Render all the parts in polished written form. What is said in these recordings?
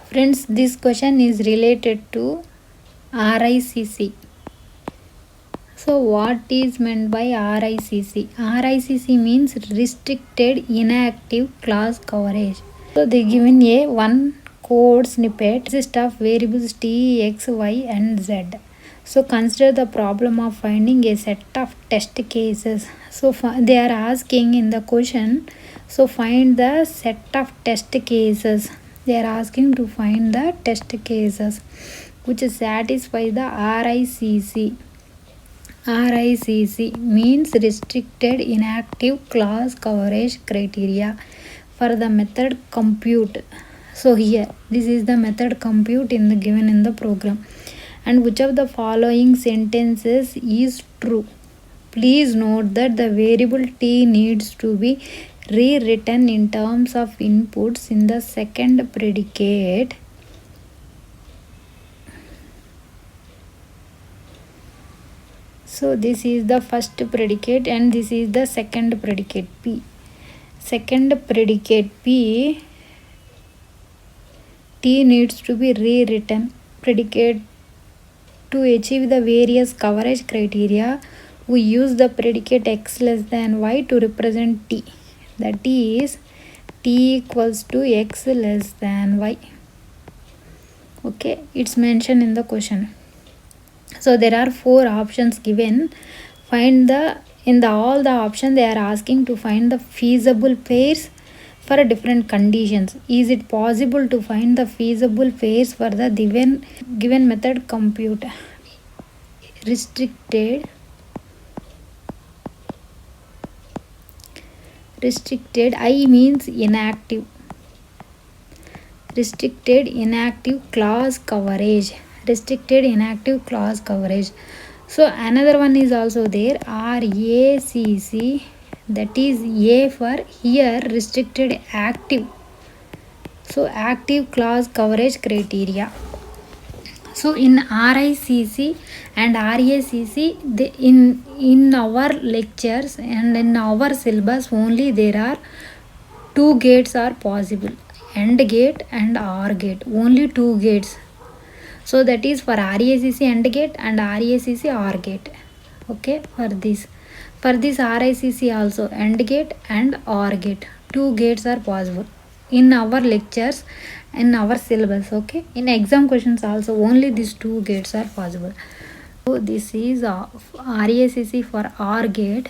Friends, this question is related to RICC. So what is meant by RICC? RICC means restricted inactive class coverage. So they given a one code snippet consists of variables t, x, y and z. So consider the problem of finding a set of test cases. So they are asking in the question, so find the set of test cases. They are asking to find the test cases which satisfy the RICC. RICC means restricted inactive class coverage criteria for the method compute. So here this is the method compute given in the program. And which of the following sentences is true? Please note that the variable t needs to be rewritten in terms of inputs in the second predicate. So this is the first predicate and this is the second predicate p. Second predicate p, t needs to be rewritten. Predicate to achieve the various coverage criteria, we use the predicate x less than y to represent t. That is t equals to x less than y. Okay, it's mentioned in the question. So there are 4 options given. Find all the options they are asking to find the feasible pairs for different conditions. Is it possible to find the feasible pairs for the given method compute? Restricted I means inactive. Restricted inactive class coverage. Restricted inactive class coverage. So another one is also there, RACC, that is A for here restricted active. So active class coverage criteria. So in RICC and RACC, in our lectures and in our syllabus only there are 2 gates are possible, AND gate and OR gate, only 2 gates. So that is for RICC AND gate and RICC OR gate. Okay, for this RICC also AND gate and OR gate, 2 gates are possible in our lectures, in our syllabus. Okay, in exam questions also only these 2 gates are possible. So this is RICC for OR gate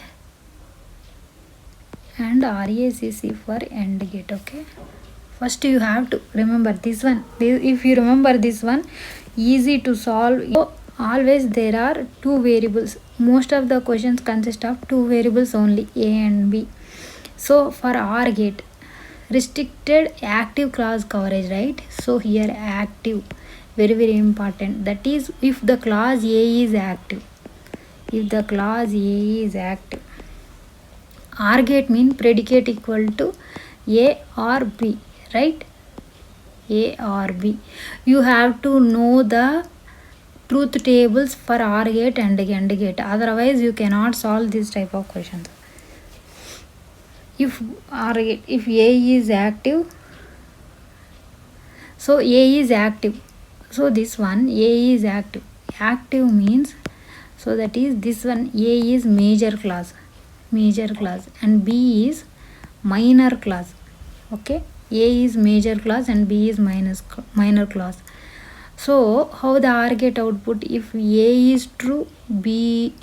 and RICC for AND gate. Okay, first you have to remember this one. If you remember this one, easy to solve. So always there are 2 variables. Most of the questions consist of 2 variables only, A and B. So for OR gate, restricted active class coverage, right? So here active, very important. That is if the class A is active. If the class A is active. OR gate means predicate equal to A or B, right? A or B. You have to know the truth tables for OR gate and AND gate. Otherwise you cannot solve this type of questions. If A is active, so A is active. So this one A is active. Active means, so that is this one A is major class and B is minor class. Okay, A is major class and B is minor class. So how the OR gate output? If A is true, B,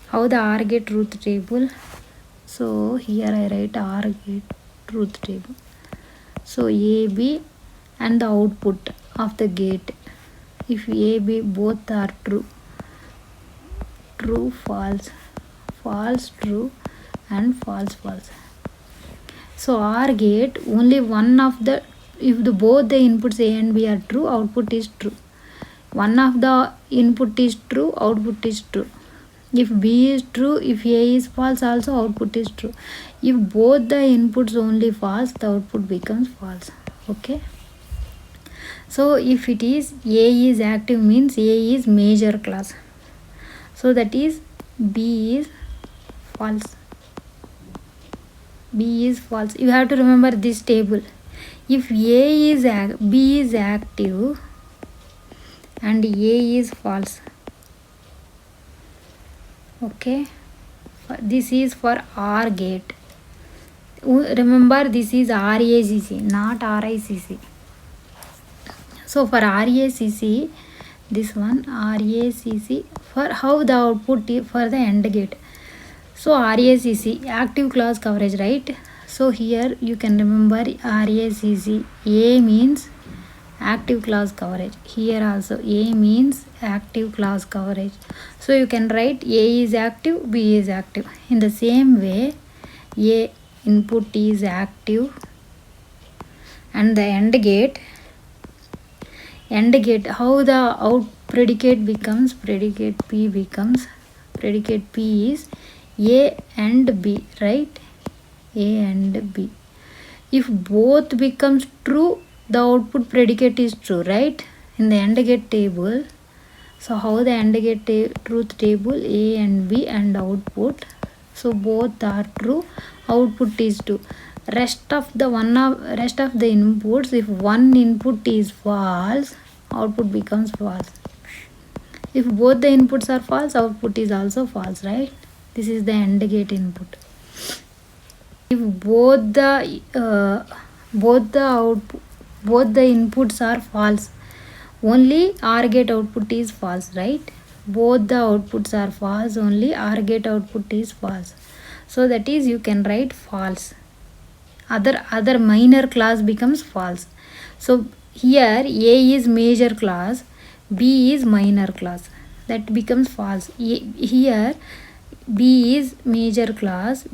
how the OR gate truth table? So here I write OR gate truth table. So A, B and the output of the gate. If A, B both are true, false, true and false. So OR gate, only one of the, if both the inputs A and B are true, output is true. One of the input is true, output is true. If B is true, if A is false, also output is true. If both the inputs only false, the output becomes false. Okay. So if it is A is active means A is major class. So that is B is false. B is false. You have to remember this table. If B is active and A is false. Okay, this is for OR gate. Remember, this is RICC, not RICC. So for RICC, this one RICC, for how the output for the AND gate. So RICC, active class coverage, right? So here you can remember RICC, A means active class coverage. Here also A means active class coverage. So you can write A is active, B is active. In the same way, A input is active and the AND gate, how the out predicate becomes, predicate P is A and B, right? A and B. If both becomes true, the output predicate is true, right? In the AND gate table. So how the AND gate truth table, A and B and output. So both are true, output is true. Rest of the inputs, if one input is false, output becomes false. If both the inputs are false, output is also false, right? This is the AND gate input. If both the inputs are false, only OR gate output is false, right? Both the outputs are false, only OR gate output is false. So that is, you can write false. Other minor class becomes false. So here A is major class, B is minor class. That becomes false. Here B is major class,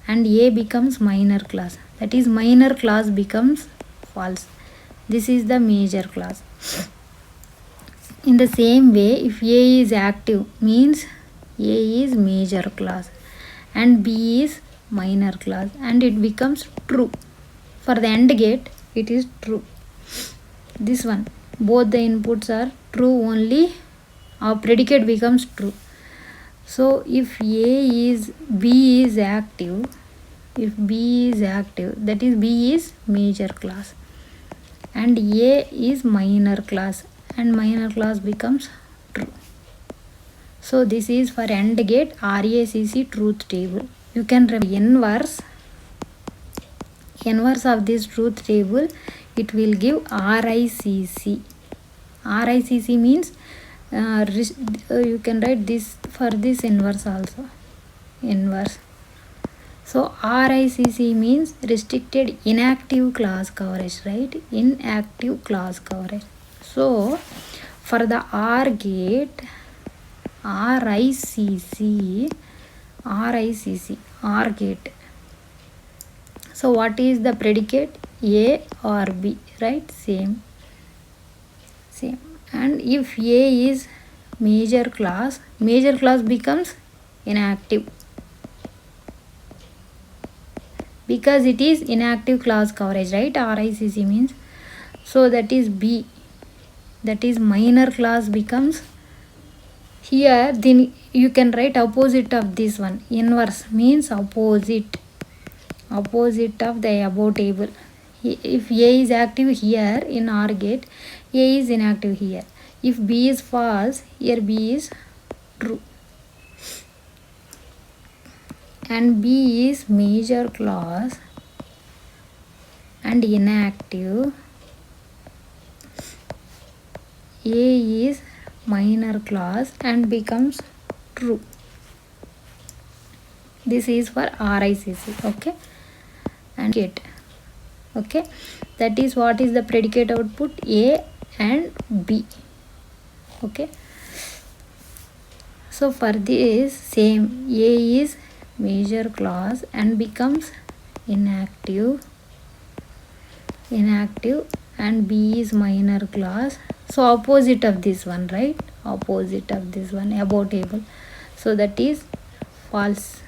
and A becomes minor class. That is, minor class becomes false. This is the major class. In the same way, if A is active, means A is major class and B is minor class, and it becomes true. For the AND gate, it is true. This one, both the inputs are true, only our predicate becomes true. So if B is active, that is, B is major class and A is minor class, and minor class becomes true. So this is for AND gate RICC truth table. You can remember inverse of this truth table, it will give RICC. RICC means you can write this for this inverse also. Inverse. So RICC means restricted inactive class coverage, right? Inactive class coverage. So for the OR gate, RICC, OR gate. So what is the predicate? A or B, right? Same. And if A is major class becomes inactive, because it is inactive class coverage, right? RICC means. So that is B, that is minor class becomes. Here then you can write opposite of this one. Inverse means opposite of the above table. If A is active here in OR gate, A is inactive here. If B is false, here B is true. And B is major class and inactive. A is minor class and becomes true. This is for RICC, okay? And gate, okay? That is, what is the predicate output? A and B, okay? So for this, same, A is major class and becomes inactive, and B is minor class. So opposite of this one, right? Opposite of this one, above table. So that is false.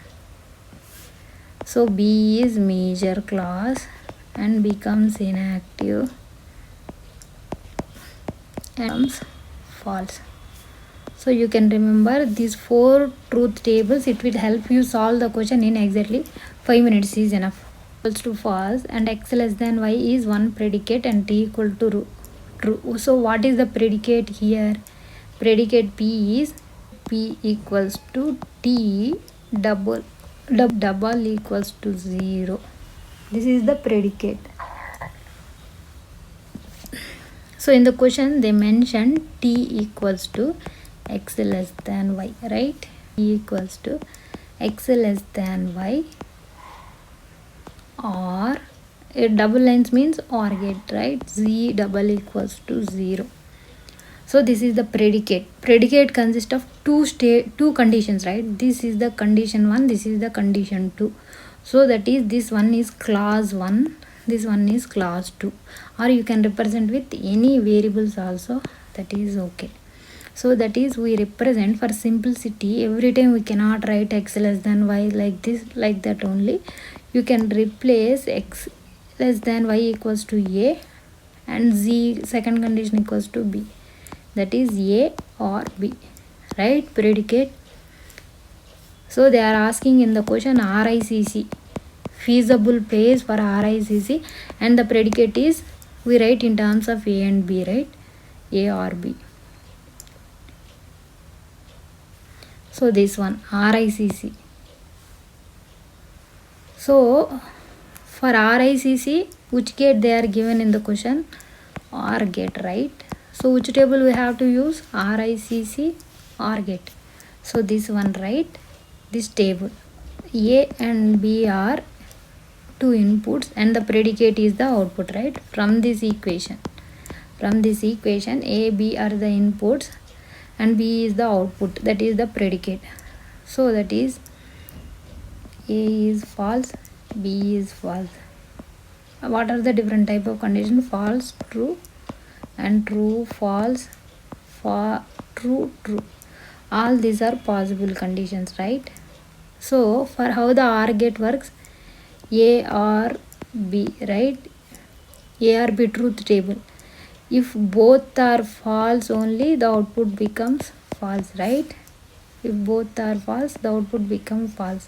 So B is major class and becomes inactive and becomes false. So you can remember these 4 truth tables. It will help you solve the question in exactly 5 minutes is enough. equals to false and x less than y is one predicate and t equal to true. So what is the predicate here? Predicate p is p equals to t double equals to 0. This is the predicate. So in the question they mentioned t equals to x less than y, right? T equals to x less than y, or a double lines means OR gate, right? Z double equals to 0. So this is the predicate. Predicate consists of two conditions, right? This is the condition 1, this is the condition 2. So that is, this one is clause 1, this one is clause 2, or you can represent with any variables also, that is okay. So that is, we represent for simplicity. Every time we cannot write x less than y like this, like that only. You can replace x less than y equals to a and z second condition equals to b. That is a or b, right? Predicate. So they are asking in the question RICC, feasible pairs for RICC, and the predicate is, we write in terms of a and b, right? A or b. So this one RICC. So for RICC, which gate they are given in the question? OR gate, right? So which table we have to use? RICC OR gate. So this one, right? This table. A and B are two inputs and the predicate is the output, right? From this equation. From this equation, A, B are the inputs and B is the output, that is the predicate. So that is, A is false, B is false. What are the different type of conditions? False, true, and true, false, true, true. All these are possible conditions, right? So for how the OR gate works, A or B, right? A or B truth table. If both are false only, the output becomes false, right? If both are false, the output becomes false.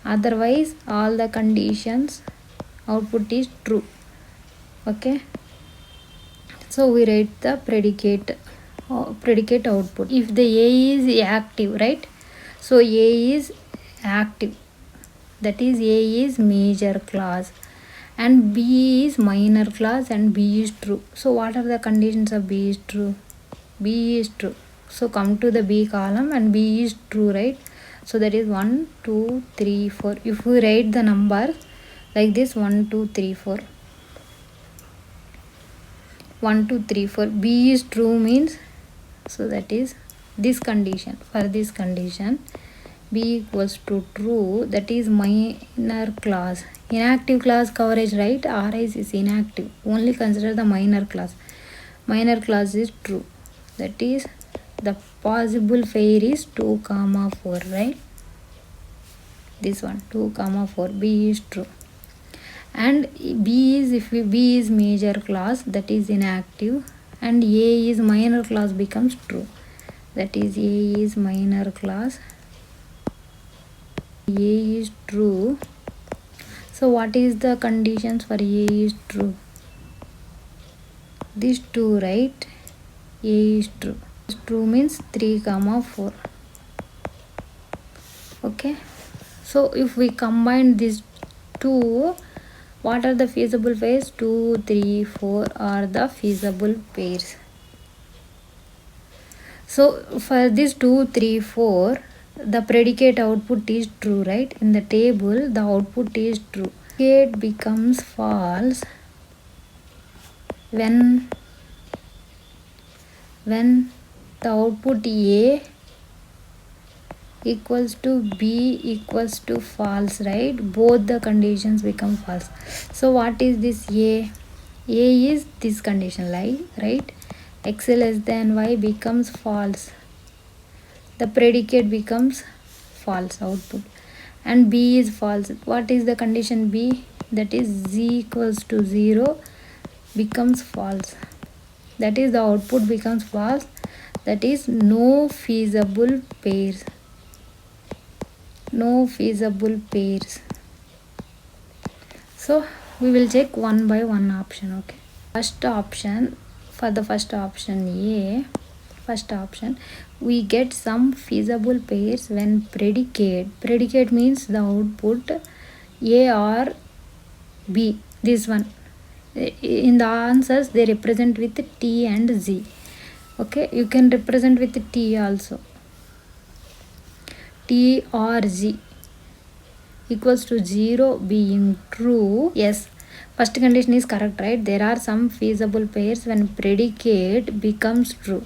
Otherwise, all the conditions, output is true. Okay. So we write the predicate output. If the A is active, right? So A is active. That is, A is major clause and B is minor clause and B is true. So what are the conditions of B is true? B is true. So come to the B column and B is true, right? So that is 1, 2, 3, 4. If we write the number like this, 1, 2, 3, 4. 1, 2, 3, 4. B is true means, so that is this condition. For this condition, B equals to true, that is minor clause. Inactive clause coverage, right? RICC is inactive. Only consider the minor clause. Minor clause is true. That is, the possible pair is 2, 4, right? This one, 2, 4. B is true. And B is, if B is major clause, that is inactive, and A is minor clause becomes true. That is, A is minor clause. A is true. So what is the conditions for A is true? These two, right? A is true. True means 3, 4. Okay. So if we combine these two, what are the feasible pairs? 2, 3, 4 are the feasible pairs. So for this 2, 3, 4, the predicate output is true, right? In the table, the output is true. Predicate becomes false when the output A equals to B equals to false, right? Both the conditions become false. So what is this A? A is this condition, right? X less than Y becomes false. The predicate becomes false output. And B is false. What is the condition B? That is, Z equals to 0 becomes false. That is, the output becomes false. That is, no feasible pairs. No feasible pairs. So we will check one by one option. Okay, first option, for the first option A, first option, we get some feasible pairs when predicate means the output A or B, this one. In the answers they represent with T and Z. Okay, you can represent with T also, T or Z equals to 0 being true. Yes, first condition is correct, right? There are some feasible pairs when predicate becomes true.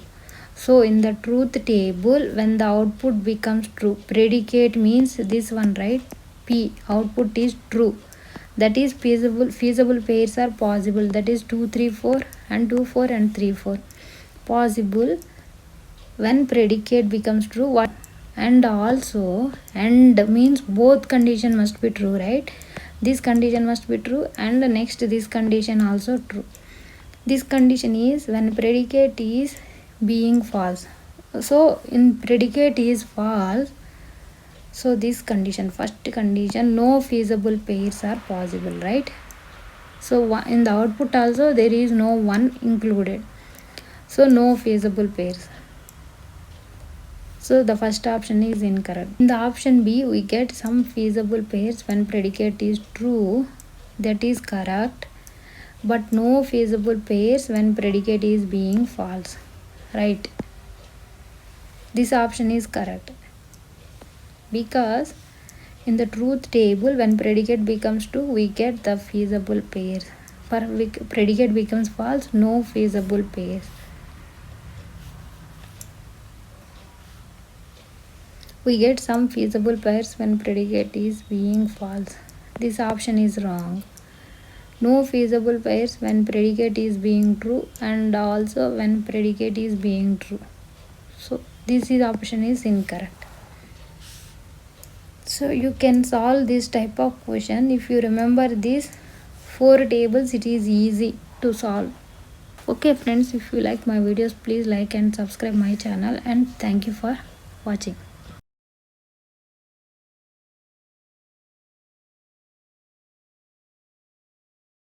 So in the truth table, when the output becomes true, predicate means this one, right? P, output is true, that is feasible pairs are possible, that is 2 3 4 and 2 4 and 3 4 possible when predicate becomes true. What? And also, and means both condition must be true, right? This condition must be true, and next this condition also true. This condition is when predicate is being false. So in predicate is false, so this condition, first condition, no feasible pairs are possible, right? So in the output also there is no 1 included, so no feasible pairs. So the first option is incorrect. In the option B, we get some feasible pairs when predicate is true, that is correct, but no feasible pairs when predicate is being false, right? This option is correct, because in the truth table, when predicate becomes true, we get the feasible pairs. For predicate becomes false, no feasible pairs. We get some feasible pairs when predicate is being false. This option is wrong. No feasible pairs when predicate is being true, and also when predicate is being true. So this option is incorrect. So you can solve this type of question. If you remember these 4 tables, it is easy to solve. Okay friends, if you like my videos, please like and subscribe my channel, and thank you for watching.